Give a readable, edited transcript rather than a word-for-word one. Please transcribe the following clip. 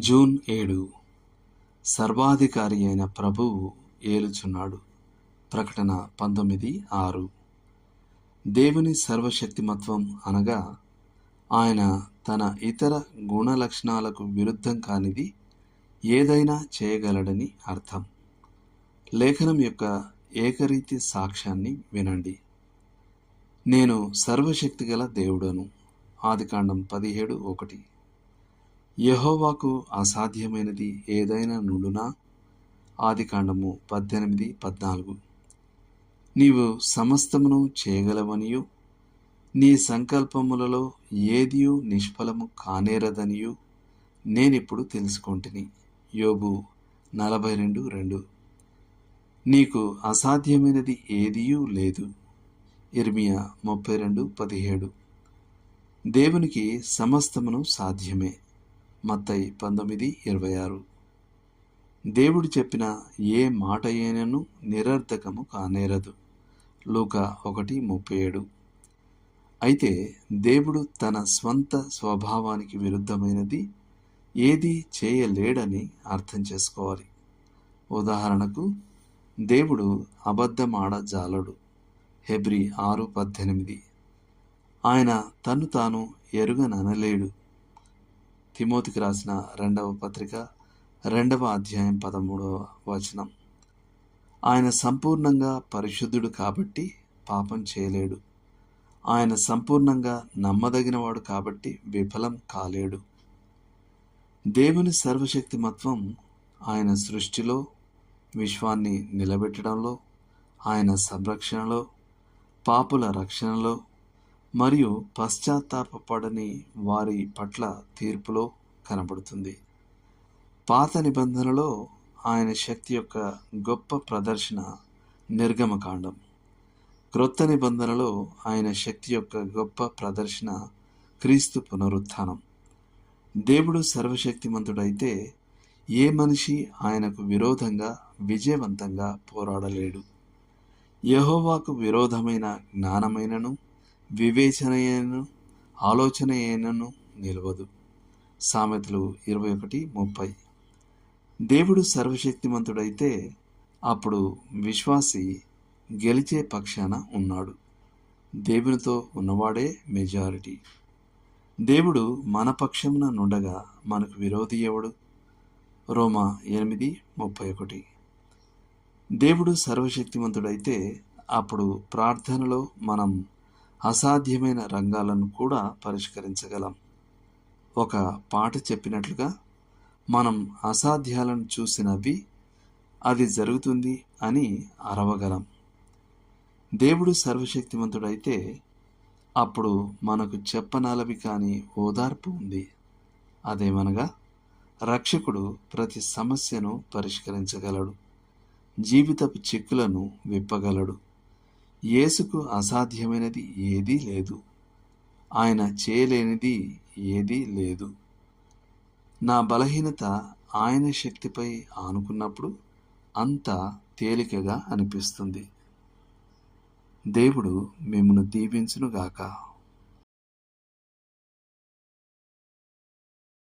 June 7 సర్వాధికారి అయిన ప్రభువు ఏలుచున్నాడు. ప్రకటన 19:6. దేవుని సర్వశక్తిమత్వం అనగా ఆయన తన ఇతర గుణలక్షణాలకు విరుద్ధం కానిది ఏదైనా చేయగలడని అర్థం. లేఖనం యొక్క ఏకరీతి సాక్ష్యాన్ని వినండి. నేను సర్వశక్తిగల దేవుడను. ఆదికాండం 17:1. యెహోవాకు అసాధ్యమైనది ఏదైనా నుండునా? ఆదికాండము 18:14. నీవు సమస్తమును చేయగలవనియు నీ సంకల్పములలో ఏదియూ నిష్ఫలము కానేరదనియు నేనిప్పుడు తెలుసుకొంటిని. యోబు 42:2. నీకు అసాధ్యమైనది ఏదియూ లేదు. ఇర్మియా 32:17. దేవునికి సమస్తమును సాధ్యమే. మత్తయి 19:26. దేవుడు చెప్పిన ఏ మాట అయినను నిరర్థకము కానేరదు. లూకా 1:37. అయితే దేవుడు తన స్వంత స్వభావానికి విరుద్ధమైనది ఏదీ చేయలేడని అర్థం చేసుకోవాలి. ఉదాహరణకు, దేవుడు అబద్ధమాడజాలడు. హెబ్రీ 6:18. ఆయన తన్ను తాను ఎరుగననలేడు. తిమోతికి రాసిన 2వ పత్రిక 2వ అధ్యాయం 13వ వచనం. ఆయన సంపూర్ణంగా పరిశుద్ధుడు కాబట్టి పాపం చేయలేడు. ఆయన సంపూర్ణంగా నమ్మదగినవాడు కాబట్టి విఫలం కాలేడు. దేవుని సర్వశక్తిమత్వం ఆయన సృష్టిలో, విశ్వాన్ని నిలబెట్టడంలో, ఆయన సంరక్షణలో, పాపుల రక్షణలో మరియు పశ్చాత్తాపపడని వారి పట్ల తీర్పులో కనబడుతుంది. పాత నిబంధనలో ఆయన శక్తి యొక్క గొప్ప ప్రదర్శన నిర్గమకాండం. క్రొత్త నిబంధనలో ఆయన శక్తి యొక్క గొప్ప ప్రదర్శన క్రీస్తు పునరుత్థానం. దేవుడు సర్వశక్తిమంతుడైతే ఏ మనిషి ఆయనకు విరోధంగా విజయవంతంగా పోరాడలేడు. యెహోవాకు విరోధమైన జ్ఞానమైనను వివేచనయైనను ఆలోచనయైనను నిలవదు. సామెతలు 21:30. దేవుడు సర్వశక్తిమంతుడైతే అప్పుడు విశ్వాసి గెలిచే పక్షాన ఉన్నాడు. దేవునితో ఉన్నవాడే మెజారిటీ. దేవుడు మన పక్షమున నుండగా మనకు విరోధి ఎవడు? రోమా 8:31. దేవుడు సర్వశక్తిమంతుడైతే అప్పుడు ప్రార్థనలో మనం అసాధ్యమైన రంగాలను కూడా పరిష్కరించగలం. ఒక పాట చెప్పినట్లుగా మనం అసాధ్యాలను చూసినవి అది జరుగుతుంది అని అరవగలం. దేవుడు సర్వశక్తిమంతుడైతే అప్పుడు మనకు చెప్పనలవి కాని ఓదార్పు ఉంది. అదేమనగా రక్షకుడు ప్రతి సమస్యను పరిష్కరించగలడు. జీవితపు చిక్కులను విప్పగలడు. యేసుకు అసాధ్యమైనది ఏదీ లేదు. ఆయన చేయలేనిది ఏదీ లేదు. నా బలహీనత ఆయన శక్తిపై ఆనుకున్నప్పుడు అంతా తేలికగా అనిపిస్తుంది. దేవుడు మిమ్మును దీవించునుగాక.